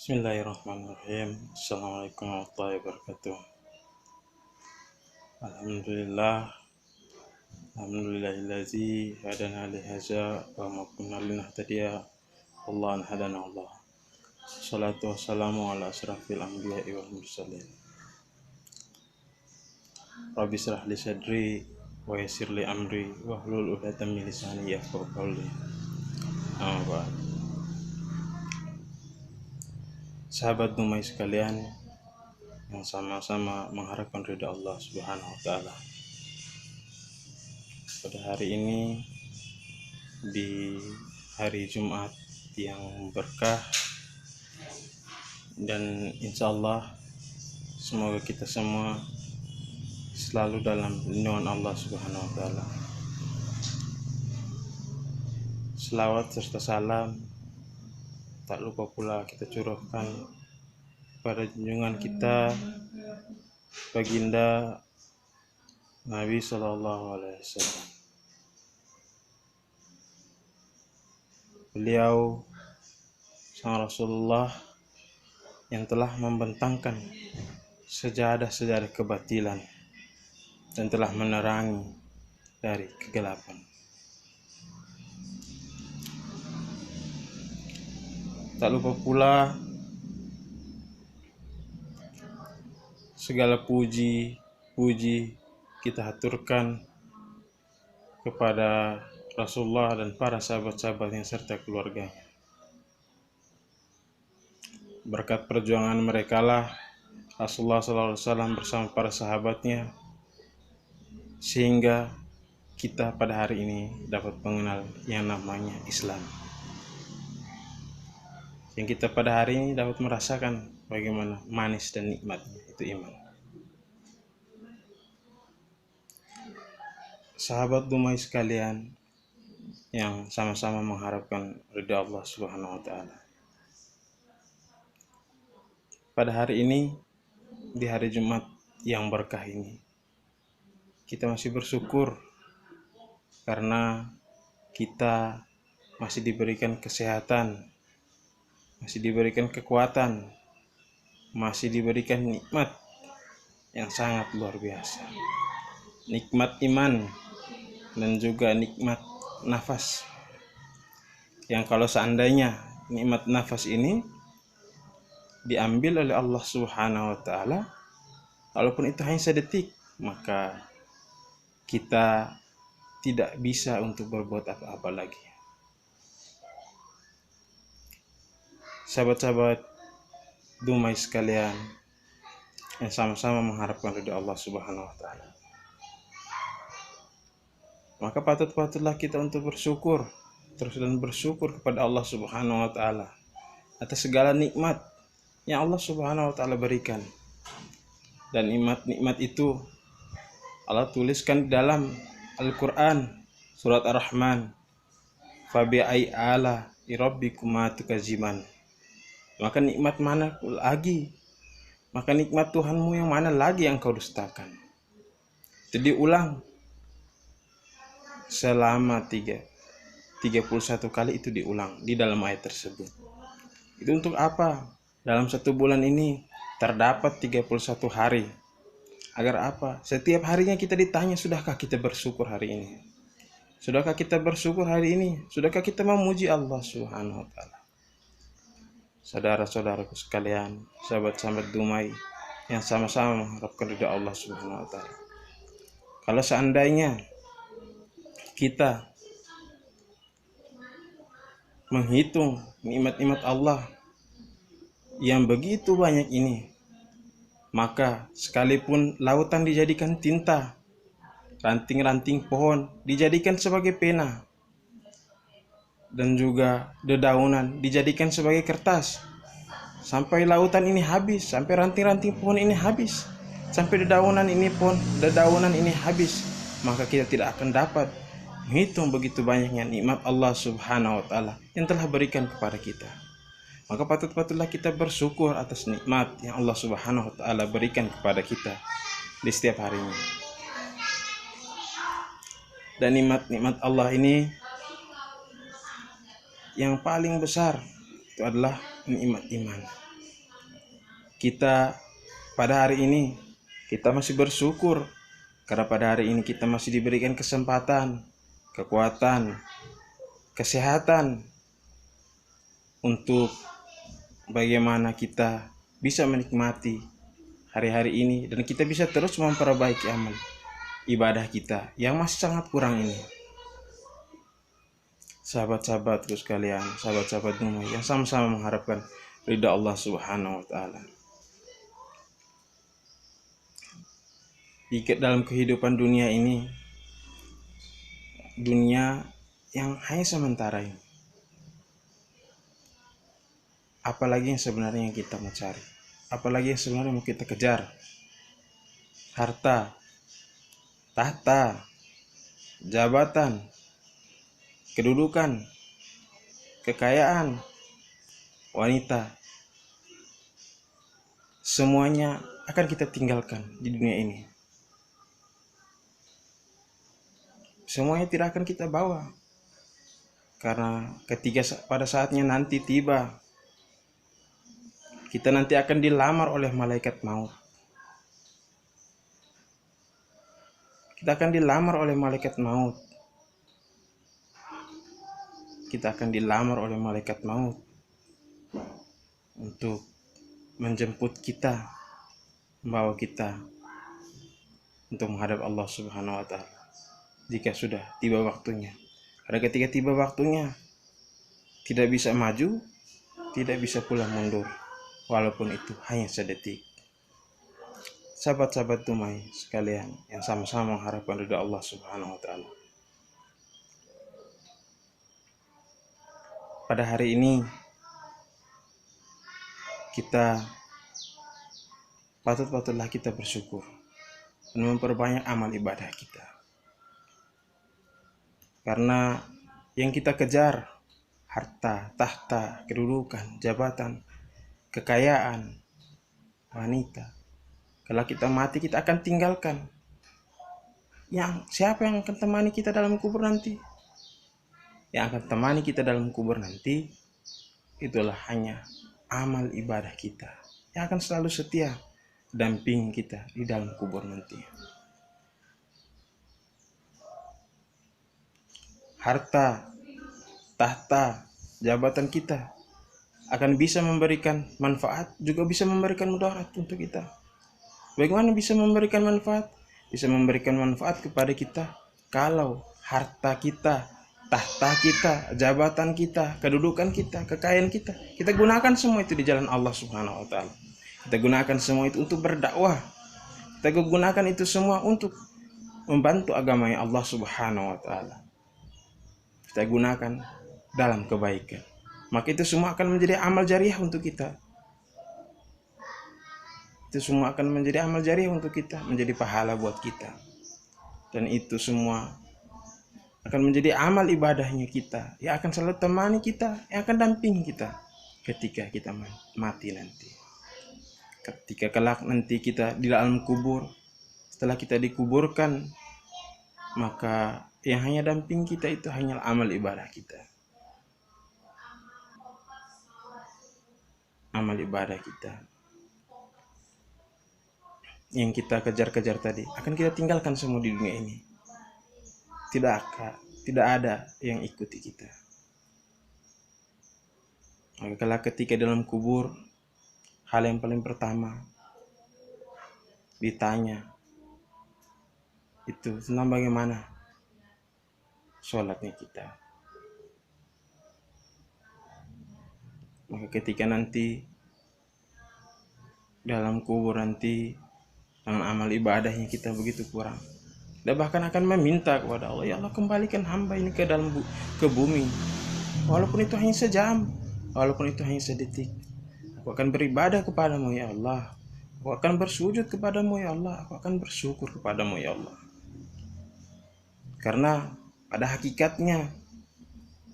Bismillahirrahmanirrahim. Assalamualaikum warahmatullahi wabarakatuh. Alhamdulillahillazi hadana li hadza wa ma kunna linahtadiya wallahu an hadana Allah. Salatu wassalamu ala asrafil anbiya'i wal mursalin. Rabbi shrah li sadri wa yassir li amri wahlul 'uqdatam min lisani yafqahu qawli. Amma ba'd. Sahabat Dumai sekalian yang sama-sama mengharapkan ridha Allah Subhanahu wa taala. Pada hari ini, di hari Jumat yang berkah, dan insya Allah semoga kita semua selalu dalam lindungan Allah Subhanahu wa taala. Selawat serta salam tak lupa pula kita curahkan pada junjungan kita baginda Nabi Sallallahu Alaihi Wasallam. Beliau sang Rasulullah yang telah membentangkan sejadah-sejadah kebatilan dan telah menerangi dari kegelapan. Tak lupa pula segala puji kita haturkan kepada Rasulullah dan para sahabat-sahabatnya serta keluarganya. Berkat perjuangan mereka lah Rasulullah SAW bersama para sahabatnya sehingga kita pada hari ini dapat mengenal yang namanya Islam. Yang kita pada hari ini dapat merasakan bagaimana manis dan nikmatnya itu iman. Sahabat Dumai sekalian yang sama-sama mengharapkan ridha Allah Subhanahu wa taala. Pada hari ini, di hari Jumat yang berkah ini, kita masih bersyukur karena kita masih diberikan kesehatan, masih diberikan kekuatan, masih diberikan nikmat yang sangat luar biasa. Nikmat iman dan juga nikmat nafas. Yang kalau seandainya nikmat nafas ini diambil oleh Allah Subhanahu wa taala, walaupun itu hanya sedetik, maka kita tidak bisa untuk berbuat apa-apa lagi. Sahabat-sahabat Dumai sekalian yang sama-sama mengharapkan ridha Allah Subhanahu wa taala. Maka patutlah kita untuk bersyukur terus dan bersyukur kepada Allah Subhanahu wa taala atas segala nikmat yang Allah Subhanahu wa taala berikan. Dan nikmat itu Allah tuliskan di dalam Al-Qur'an surat Ar-Rahman. Fabi'ai ala rabbikuma tukaziman. Maka nikmat mana lagi? Maka nikmat Tuhanmu yang mana lagi yang kau dustakan? Itu diulang selama 31 kali, itu diulang di dalam ayat tersebut. Itu untuk apa? Dalam 1 bulan ini terdapat 31 hari. Agar apa? Setiap harinya kita ditanya, sudahkah kita bersyukur hari ini? Sudahkah kita bersyukur hari ini? Sudahkah kita memuji Allah Subhanahu wa taala? Saudara-saudaraku sekalian, sahabat-sahabat Dumai yang sama-sama mengharapkan ridha Allah Subhanahu wa taala. Kalau seandainya kita menghitung nikmat-nikmat Allah yang begitu banyak ini, maka sekalipun lautan dijadikan tinta, ranting-ranting pohon dijadikan sebagai pena, dan juga dedaunan dijadikan sebagai kertas, sampai lautan ini habis, sampai ranting-ranting pohon ini habis, sampai dedaunan ini habis, maka kita tidak akan dapat menghitung begitu banyaknya nikmat Allah Subhanahu wa taala yang telah berikan kepada kita. Maka patutlah kita bersyukur atas nikmat yang Allah Subhanahu wa taala berikan kepada kita di setiap harinya. Dan nikmat Allah ini yang paling besar itu adalah nikmat iman. kita pada hari ini kita masih bersyukur karena pada hari ini kita masih diberikan kesempatan, kekuatan, kesehatan untuk bagaimana kita bisa menikmati hari-hari ini dan kita bisa terus memperbaiki amal ibadah kita yang masih sangat kurang ini. Sahabat-sahabatku sekalian, sahabat-sahabat Numai yang sama-sama mengharapkan ridha Allah Subhanahu wa taala. Di dalam kehidupan dunia ini, dunia yang hanya sementara ini, apalagi yang sebenarnya yang kita mau cari, apalagi yang sebenarnya mau kita kejar? Harta, tahta, jabatan, kedudukan, kekayaan, wanita, semuanya akan kita tinggalkan di dunia ini. Semuanya tidak akan kita bawa, karena ketika pada saatnya nanti tiba, kita nanti akan dilamar oleh malaikat maut. Kita akan dilamar oleh malaikat maut. Kita akan dilamar oleh malaikat maut untuk menjemput kita, membawa kita untuk menghadap Allah Subhanahu wa taala jika sudah tiba waktunya. Karena ketika tiba waktunya, tidak bisa maju, tidak bisa pula mundur, walaupun itu hanya sedetik. Sahabat-sahabat Dumai sekalian yang sama-sama mengharapkan ridha Allah Subhanahu wa taala. Pada hari ini kita patutlah kita bersyukur dan memperbanyak amal ibadah kita. Karena yang kita kejar harta, tahta, kedudukan, jabatan, kekayaan, wanita. Kalau kita mati kita akan tinggalkan. Siapa yang akan temani kita dalam kubur nanti? Yang akan temani kita dalam kubur nanti itulah hanya amal ibadah kita yang akan selalu setia damping kita di dalam kubur nanti. Harta, tahta, jabatan kita akan bisa memberikan manfaat, juga bisa memberikan mudarat untuk kita. Bagaimana bisa memberikan manfaat? Bisa memberikan manfaat kepada kita kalau harta kita, tahta kita, jabatan kita, kedudukan kita, kekayaan kita, kita gunakan semua itu di jalan Allah Subhanahu wa taala. Kita gunakan semua itu untuk berdakwah. Kita gunakan itu semua untuk membantu agama Allah Subhanahu wa taala. Kita gunakan dalam kebaikan, maka itu semua akan menjadi amal jariah untuk kita. Itu semua akan menjadi amal jariah untuk kita, menjadi pahala buat kita. Dan itu semua akan menjadi amal ibadahnya kita, yang akan selalu temani kita, yang akan dampingi kita ketika kita mati nanti. Ketika kelak nanti kita di dalam kubur, setelah kita dikuburkan, maka yang hanya damping kita itu hanya amal ibadah kita. Amal ibadah kita yang kita kejar-kejar tadi akan kita tinggalkan semua di dunia ini. Tidak ada yang ikuti kita. Maka ketika dalam kubur, hal yang paling pertama ditanya itu tentang bagaimana sholatnya kita. Maka ketika nanti dalam kubur nanti dengan amal ibadahnya kita begitu kurang, dan bahkan akan meminta kepada Allah, ya Allah kembalikan hamba ini ke bumi, walaupun itu hanya sejam, walaupun itu hanya sedetik. Aku akan beribadah kepadamu ya Allah, aku akan bersujud kepadamu ya Allah, aku akan bersyukur kepadamu ya Allah. Karena pada hakikatnya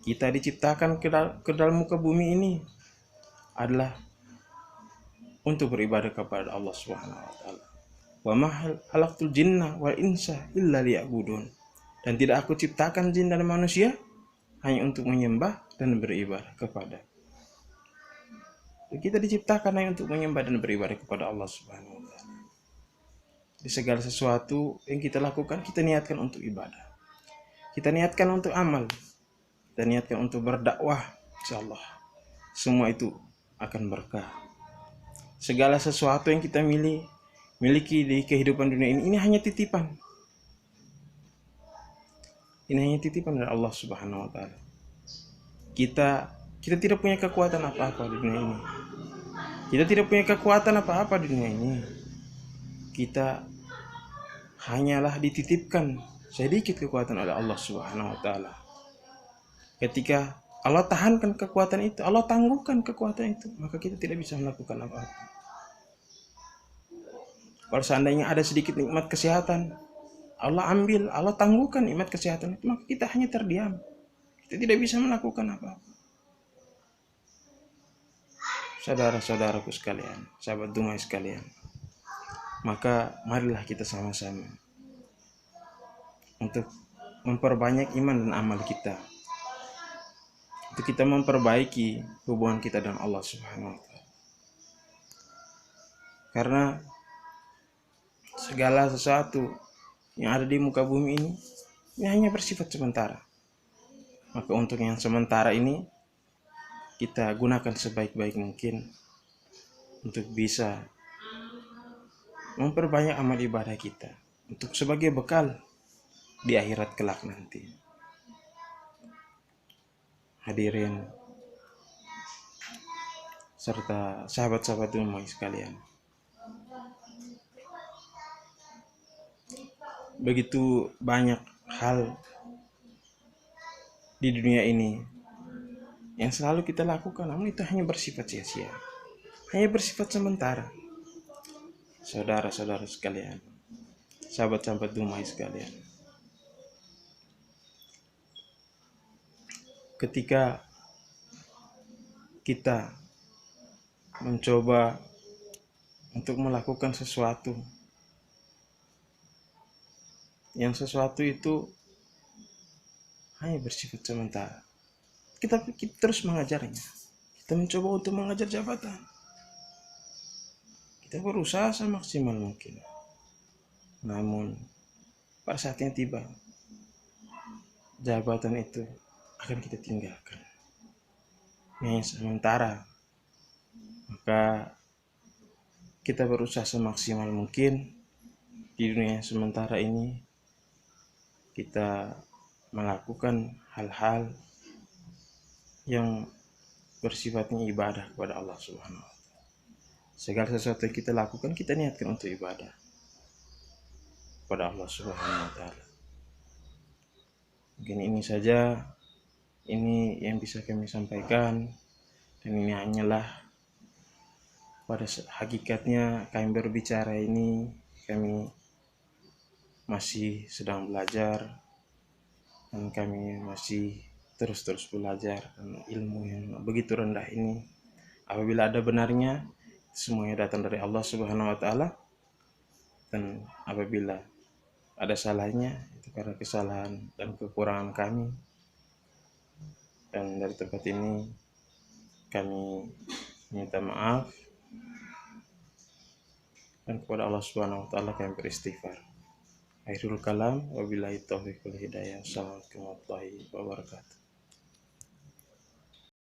kita diciptakan ke dalam muka bumi ini adalah untuk beribadah kepada Allah Subhanahu wa taala. Wa ma khalaqtul jinna wal insa illa liya'budun. Dan tidak aku ciptakan jin dan manusia hanya untuk menyembah dan beribadah kepada. Kita diciptakan hanya untuk menyembah dan beribadah kepada Allah Subhanahu wa taala. Di segala sesuatu yang kita lakukan, kita niatkan untuk ibadah. Kita niatkan untuk amal. Kita niatkan untuk berdakwah, insyaallah semua itu akan berkah. Segala sesuatu yang kita miliki di kehidupan dunia ini hanya titipan. Ini hanya titipan dari Allah Subhanahu wa taala. Kita tidak punya kekuatan apa-apa di dunia ini. Kita tidak punya kekuatan apa-apa di dunia ini. Kita hanyalah dititipkan sedikit kekuatan oleh Allah Subhanahu wa taala. Ketika Allah tahankan kekuatan itu, Allah tangguhkan kekuatan itu, maka kita tidak bisa melakukan apa-apa. Kalau seandainya ada sedikit nikmat kesehatan, Allah ambil, Allah tangguhkan nikmat kesehatan itu, maka kita hanya terdiam. Kita tidak bisa melakukan apa-apa. Saudara-saudaraku sekalian, sahabat Dumai sekalian, maka marilah kita sama-sama untuk memperbanyak iman dan amal kita, untuk kita memperbaiki hubungan kita dengan Allah Subhanahu wa taala. Karena segala sesuatu yang ada di muka bumi ini hanya bersifat sementara. Maka untuk yang sementara ini kita gunakan sebaik-baik mungkin untuk bisa memperbanyak amal ibadah kita, untuk sebagai bekal di akhirat kelak nanti. Hadirin serta sahabat-sahabat Dumai sekalian, begitu banyak hal di dunia ini yang selalu kita lakukan, namun itu hanya bersifat sia-sia, hanya bersifat sementara. Saudara-saudara sekalian, sahabat-sahabat Dumai sekalian, ketika kita mencoba untuk melakukan sesuatu itu hanya bersifat sementara, kita terus mengajarnya. Kita mencoba untuk mengajar jabatan, kita berusaha semaksimal mungkin, namun pada saat yang tiba, jabatan itu akan kita tinggalkan. Ini sementara, maka kita berusaha semaksimal mungkin di dunia yang sementara ini, kita melakukan hal-hal yang bersifatnya ibadah kepada Allah Subhanahu wa taala. Segala sesuatu yang kita lakukan, kita niatkan untuk ibadah kepada Allah Subhanahu wa taala. Mungkin ini saja, ini yang bisa kami sampaikan, dan ini hanyalah pada hakikatnya kami berbicara ini, kami masih sedang belajar dan kami masih terus belajar, dan ilmu yang begitu rendah ini, apabila ada benarnya, semuanya datang dari Allah Subhanahu wa taala, dan apabila ada salahnya, itu karena kesalahan dan kekurangan kami. Dan dari tempat ini kami minta maaf, dan kepada Allah Subhanahu wa taala kami beristighfar. Akhirul kalam, wabillahi taufiq wal hidayah. Assalamualaikum warahmatullahi wabarakatuh.